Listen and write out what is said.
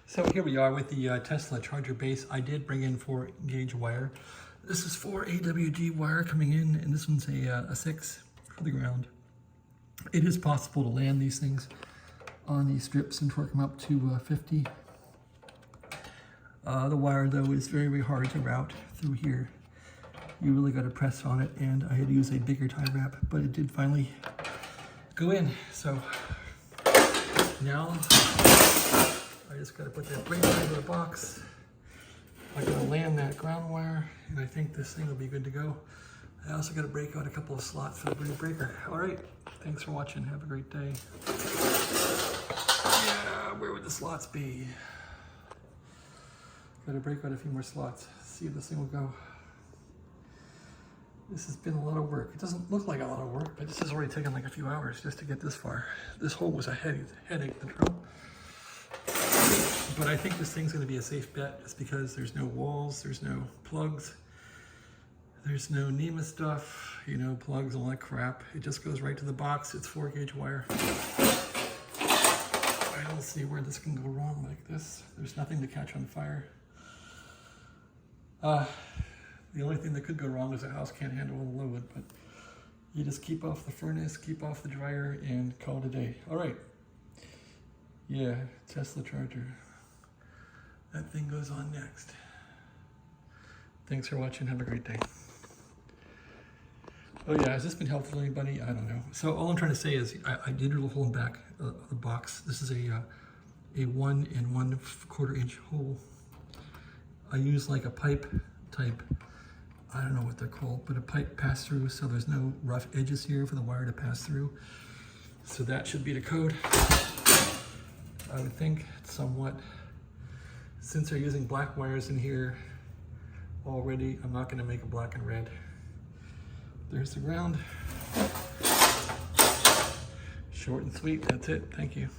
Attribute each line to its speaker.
Speaker 1: So here we are with the Tesla charger base. I did bring in 4-gauge wire. This is 4 AWG wire coming in, and this one's a 6 for the ground. It is possible to land these things on these strips and torque them up to 50. The wire, though, is very, very hard to route through here. You really got to press on it, and I had to use a bigger tie wrap, but it did finally go in. So now I just got to put that breaker into the box. I got to land that ground wire, and I think this thing will be good to go. I also got to break out a couple of slots for the breaker. All right, thanks for watching. Have a great day. Yeah, where would the slots be? Got to break out a few more slots. See if this thing will go. This has been a lot of work. It doesn't look like a lot of work, but this has already taken like a few hours just to get this far. This hole was a headache to drill. But I think this thing's going to be a safe bet just because there's no walls, there's no plugs, there's no NEMA stuff, you know, plugs, all that crap. It just goes right to the box. It's 4-gauge wire. I don't see where this can go wrong like this. There's nothing to catch on fire. The only thing that could go wrong is the house can't handle the load, but you just keep off the furnace, keep off the dryer, and call it a day. All right. Yeah, Tesla charger. That thing goes on next. Thanks for watching. Have a great day. Oh yeah, has this been helpful to anybody? I don't know. So all I'm trying to say is I did drill a hole in the back of the box. This is a 1 1/4 inch hole. I use like a pipe type, I don't know what they're called, but a pipe pass through, so there's no rough edges here for the wire to pass through. So that should be the code. I would think somewhat. Since they're using black wires in here already, I'm not going to make a black and red. There's the ground. Short and sweet, that's it. Thank you.